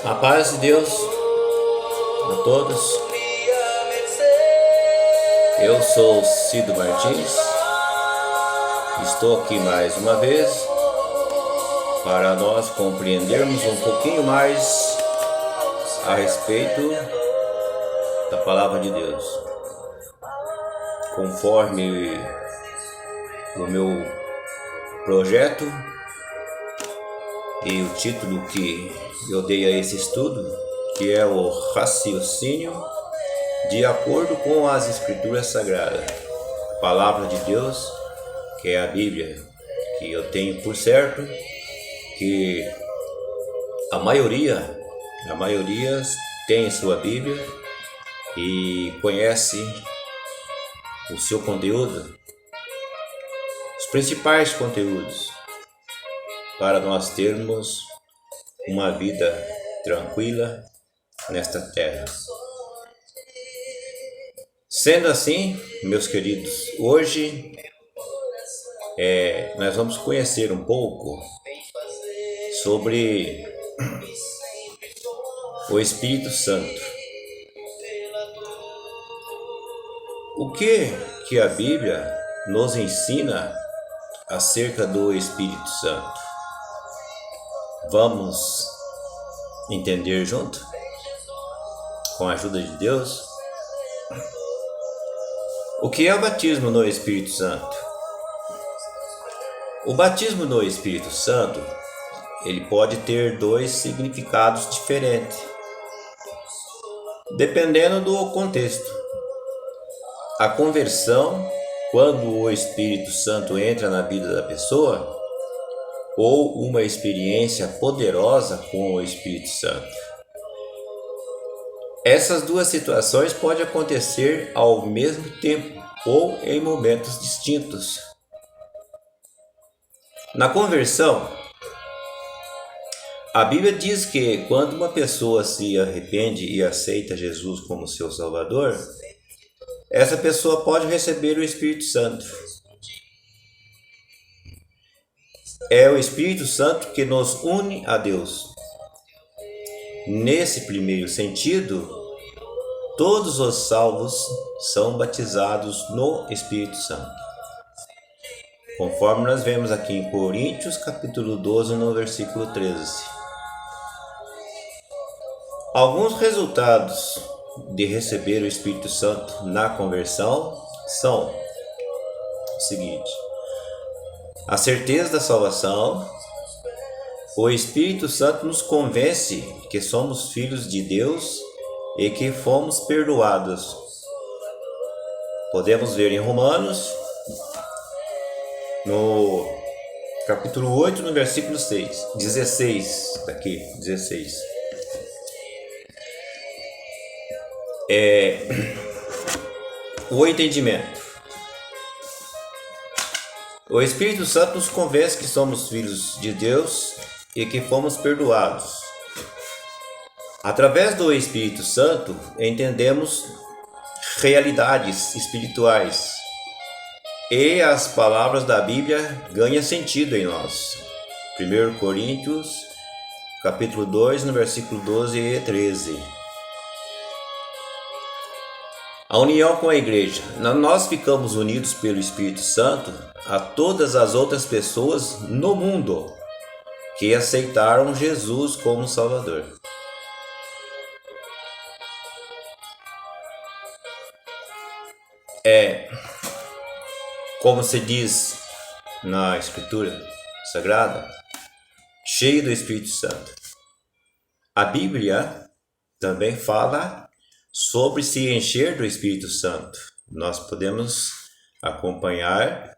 A paz de Deus a todos. Eu sou Cido Martins. Estou aqui mais uma vez para nós compreendermos um pouquinho mais a respeito da Palavra de Deus. Conforme o meu projeto e o título que eu dei a esse estudo, que é o raciocínio de acordo com as Escrituras Sagradas, a Palavra de Deus, que é a Bíblia, que eu tenho por certo que a maioria tem sua Bíblia e conhece o seu conteúdo, os principais conteúdos, para nós termos uma vida tranquila nesta terra. Sendo assim, meus queridos, hoje nós vamos conhecer um pouco sobre o Espírito Santo. O que a Bíblia nos ensina acerca do Espírito Santo? Vamos entender junto, com a ajuda de Deus, o que é o batismo no Espírito Santo. O batismo no Espírito Santo, ele pode ter dois significados diferentes, dependendo do contexto. A conversão, quando o Espírito Santo entra na vida da pessoa, ou uma experiência poderosa com o Espírito Santo. Essas duas situações podem acontecer ao mesmo tempo ou em momentos distintos. Na conversão, a Bíblia diz que quando uma pessoa se arrepende e aceita Jesus como seu Salvador, essa pessoa pode receber o Espírito Santo. É o Espírito Santo que nos une a Deus. Nesse primeiro sentido, todos os salvos são batizados no Espírito Santo. Conforme nós vemos aqui em Coríntios, capítulo 12, no versículo 13. Alguns resultados de receber o Espírito Santo na conversão são o seguinte: a certeza da salvação. O Espírito Santo nos convence que somos filhos de Deus e que fomos perdoados. Podemos ver em Romanos, no capítulo 8, no versículo 16. O entendimento. O Espírito Santo nos convence que somos filhos de Deus e que fomos perdoados. Através do Espírito Santo, entendemos realidades espirituais e as palavras da Bíblia ganham sentido em nós. 1 Coríntios, capítulo 2, no versículo 12 e 13. A união com a igreja. Nós ficamos unidos pelo Espírito Santo a todas as outras pessoas no mundo que aceitaram Jesus como Salvador. Como se diz na Escritura Sagrada, cheio do Espírito Santo. A Bíblia também fala sobre se encher do Espírito Santo. Nós podemos acompanhar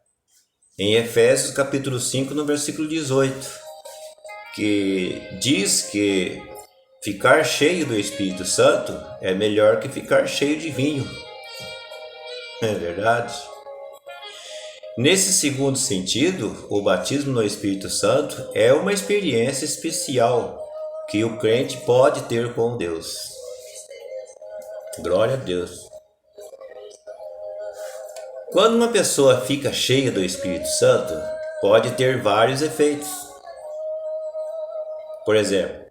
em Efésios capítulo 5, no versículo 18, que diz que ficar cheio do Espírito Santo é melhor que ficar cheio de vinho. É verdade? Nesse segundo sentido, o batismo no Espírito Santo é uma experiência especial que o crente pode ter com Deus. Glória a Deus. Quando uma pessoa fica cheia do Espírito Santo, pode ter vários efeitos. Por exemplo,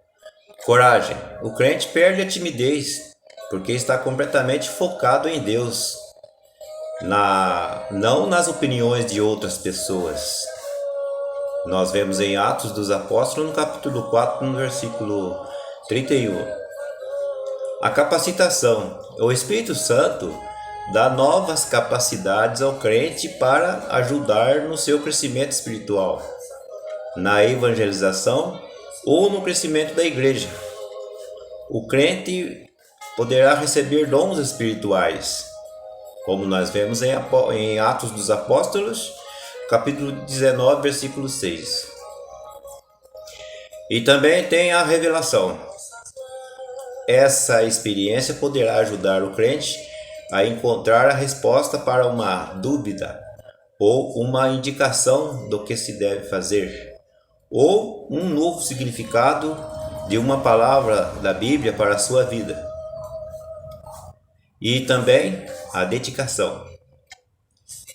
Coragem. O crente perde a timidez porque está completamente focado em Deus, não nas opiniões de outras pessoas. Nós vemos em Atos dos Apóstolos, no capítulo 4, no versículo 31. A capacitação. O Espírito Santo dá novas capacidades ao crente para ajudar no seu crescimento espiritual, na evangelização ou no crescimento da igreja. O crente poderá receber dons espirituais, como nós vemos em Atos dos Apóstolos, capítulo 19, versículo 6. E também tem a revelação. Essa experiência poderá ajudar o crente a encontrar a resposta para uma dúvida ou uma indicação do que se deve fazer, ou um novo significado de uma palavra da Bíblia para a sua vida. E também a dedicação.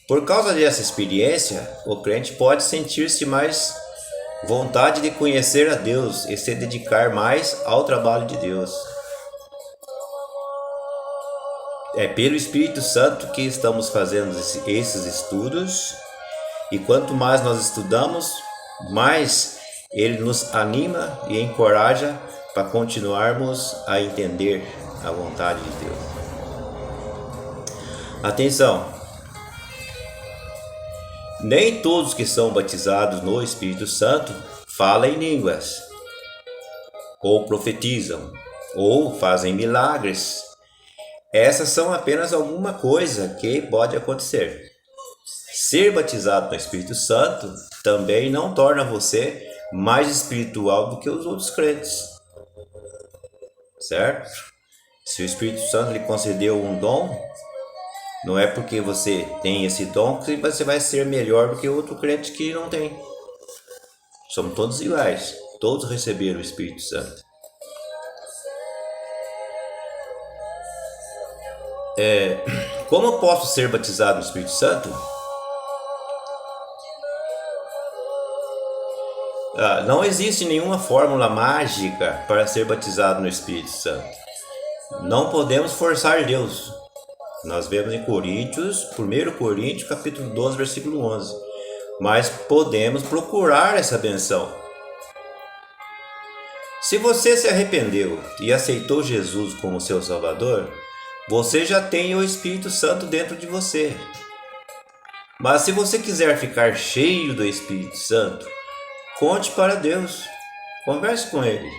Por causa dessa experiência, o crente pode sentir-se mais vontade de conhecer a Deus e se dedicar mais ao trabalho de Deus. É pelo Espírito Santo que estamos fazendo esses estudos, e quanto mais nós estudamos, mais Ele nos anima e encoraja para continuarmos a entender a vontade de Deus. Atenção! Nem todos que são batizados no Espírito Santo falam em línguas, ou profetizam, ou fazem milagres. Essas são apenas alguma coisa que pode acontecer. Ser batizado no Espírito Santo também não torna você mais espiritual do que os outros crentes, certo? Se o Espírito Santo lhe concedeu um dom, não é porque você tem esse dom que você vai ser melhor do que outro crente que não tem. Somos todos iguais, todos receberam o Espírito Santo. Como eu posso ser batizado no Espírito Santo? Não existe nenhuma fórmula mágica para ser batizado no Espírito Santo. Não podemos forçar Deus. Nós vemos em 1 Coríntios, capítulo 12, versículo 11. Mas podemos procurar essa benção. Se você se arrependeu e aceitou Jesus como seu Salvador, você já tem o Espírito Santo dentro de você. Mas se você quiser ficar cheio do Espírito Santo, conte para Deus. Converse com Ele.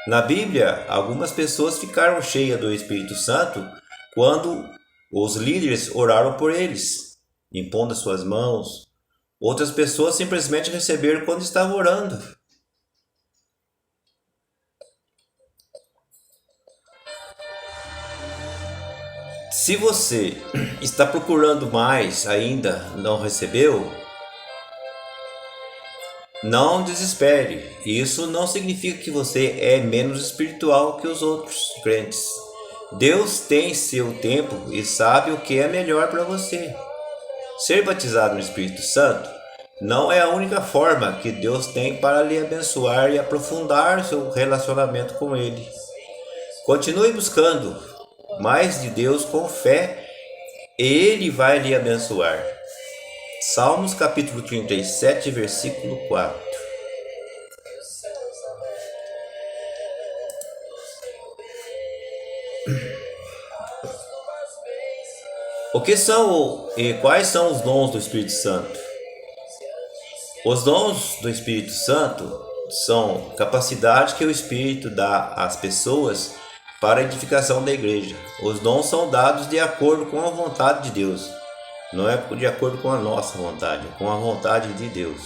Na Bíblia, algumas pessoas ficaram cheias do Espírito Santo quando os líderes oraram por eles, impondo as suas mãos. Outras pessoas simplesmente receberam quando estavam orando. Se você está procurando mais ainda, não recebeu, não desespere. Isso não significa que você é menos espiritual que os outros crentes. Deus tem seu tempo e sabe o que é melhor para você. Ser batizado no Espírito Santo não é a única forma que Deus tem para lhe abençoar e aprofundar seu relacionamento com Ele. Continue buscando mais de Deus com fé, e Ele vai lhe abençoar. Salmos capítulo 37, versículo 4. O que são e quais são os dons do Espírito Santo? Os dons do Espírito Santo são capacidades que o Espírito dá às pessoas para a edificação da igreja. Os dons são dados de acordo com a vontade de Deus. Não é de acordo com a nossa vontade, é com a vontade de Deus.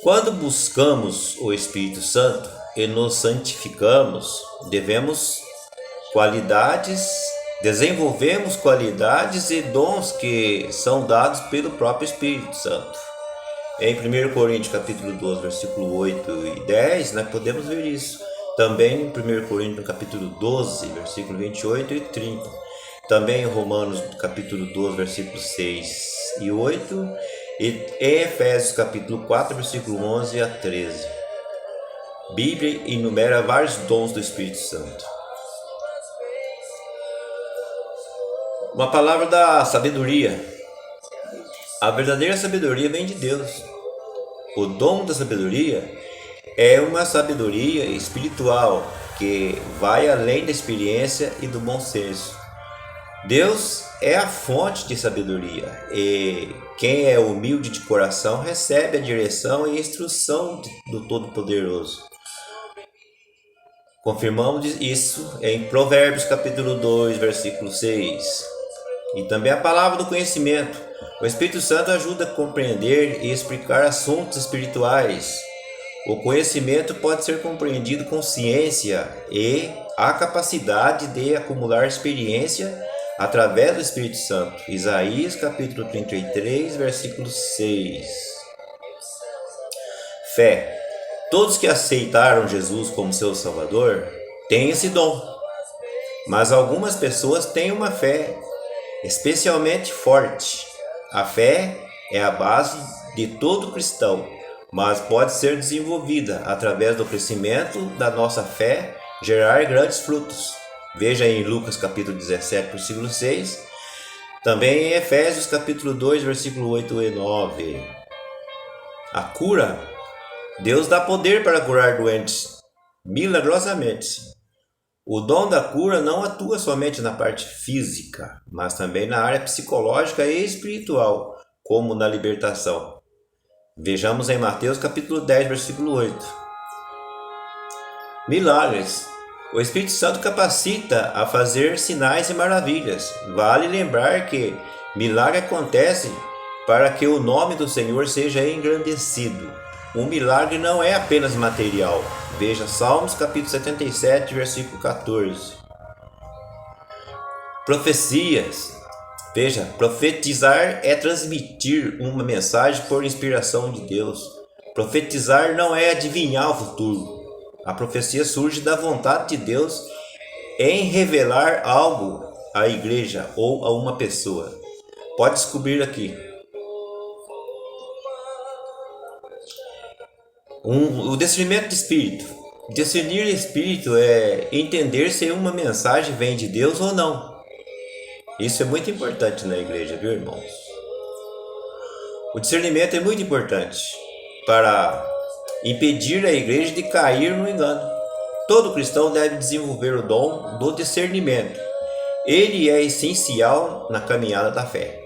Quando buscamos o Espírito Santo e nos santificamos, desenvolvemos qualidades e dons que são dados pelo próprio Espírito Santo. Em 1 Coríntios capítulo 12, versículo 8 e 10, nós podemos ver isso. Também em 1 Coríntios capítulo 12, versículo 28 e 30. Também em Romanos capítulo 12, versículos 6 e 8. E em Efésios capítulo 4, versículo 11 a 13. Bíblia enumera vários dons do Espírito Santo. Uma palavra da sabedoria. A verdadeira sabedoria vem de Deus. O dom da sabedoria é uma sabedoria espiritual que vai além da experiência e do bom senso. Deus é a fonte de sabedoria e quem é humilde de coração recebe a direção e a instrução do Todo-Poderoso. Confirmamos isso em Provérbios capítulo 2, versículo 6. E também a palavra do conhecimento. O Espírito Santo ajuda a compreender e explicar assuntos espirituais. O conhecimento pode ser compreendido com ciência e a capacidade de acumular experiência através do Espírito Santo. Isaías capítulo 33, versículo 6. Fé. Todos que aceitaram Jesus como seu Salvador têm esse dom. Mas algumas pessoas têm uma fé especialmente forte. A fé é a base de todo cristão, mas pode ser desenvolvida através do crescimento da nossa fé, gerar grandes frutos. Veja em Lucas capítulo 17, versículo 6, também em Efésios capítulo 2, versículo 8 e 9. A cura. Deus dá poder para curar doentes milagrosamente. O dom da cura não atua somente na parte física, mas também na área psicológica e espiritual, como na libertação. Vejamos em Mateus capítulo 10, versículo 8. Milagres. O Espírito Santo capacita a fazer sinais e maravilhas. Vale lembrar que milagre acontece para que o nome do Senhor seja engrandecido. Um milagre não é apenas material. Veja Salmos capítulo 77, versículo 14. Profecias. Veja, profetizar é transmitir uma mensagem por inspiração de Deus. Profetizar não é adivinhar o futuro. A profecia surge da vontade de Deus em revelar algo à igreja ou a uma pessoa. Pode descobrir aqui. O discernimento de espírito. Discernir espírito é entender se uma mensagem vem de Deus ou não. Isso é muito importante na igreja, viu, irmãos? O discernimento é muito importante para impedir a igreja de cair no engano. Todo cristão deve desenvolver o dom do discernimento. Ele é essencial na caminhada da fé.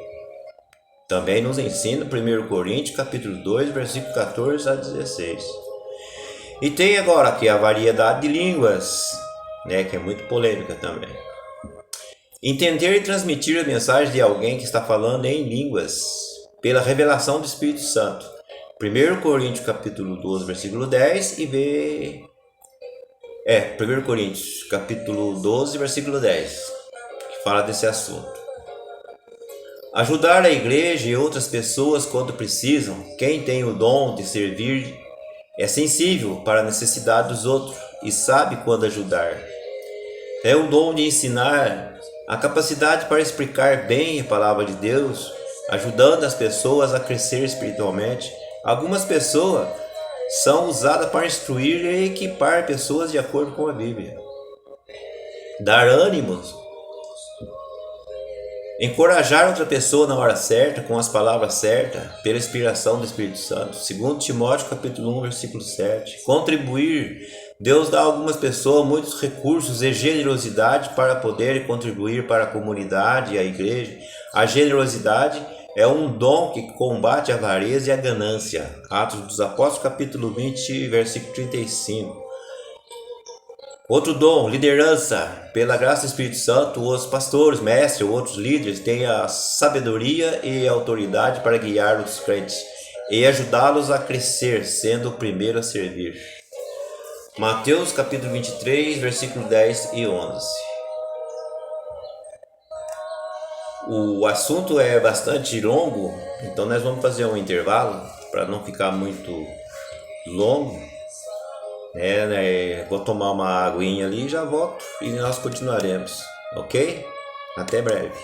Também nos ensina 1 Coríntios capítulo 2, versículo 14 a 16. E tem agora aqui a variedade de línguas, que é muito polêmica também. Entender e transmitir a mensagem de alguém que está falando em línguas pela revelação do Espírito Santo. 1 Coríntios capítulo 12, versículo 10 e 1 Coríntios capítulo 12, versículo 10, que fala desse assunto. Ajudar a igreja e outras pessoas quando precisam. Quem tem o dom de servir é sensível para a necessidade dos outros e sabe quando ajudar. É o dom de ensinar, a capacidade para explicar bem a palavra de Deus, ajudando as pessoas a crescer espiritualmente. Algumas pessoas são usadas para instruir e equipar pessoas de acordo com a Bíblia. Dar ânimos. Encorajar outra pessoa na hora certa, com as palavras certas, pela inspiração do Espírito Santo. 2 Timóteo capítulo 1, versículo 7. Contribuir. Deus dá a algumas pessoas muitos recursos e generosidade para poderem contribuir para a comunidade e a igreja. A generosidade é um dom que combate a avareza e a ganância. Atos dos Apóstolos capítulo 20, versículo 35. Outro dom, liderança. Pela graça do Espírito Santo, os pastores, mestres ou outros líderes têm a sabedoria e a autoridade para guiar os crentes e ajudá-los a crescer, sendo o primeiro a servir. Mateus capítulo 23, versículo 10 e 11. O assunto é bastante longo, então nós vamos fazer um intervalo para não ficar muito longo. Vou tomar uma aguinha ali e já volto e nós continuaremos, ok? Até breve.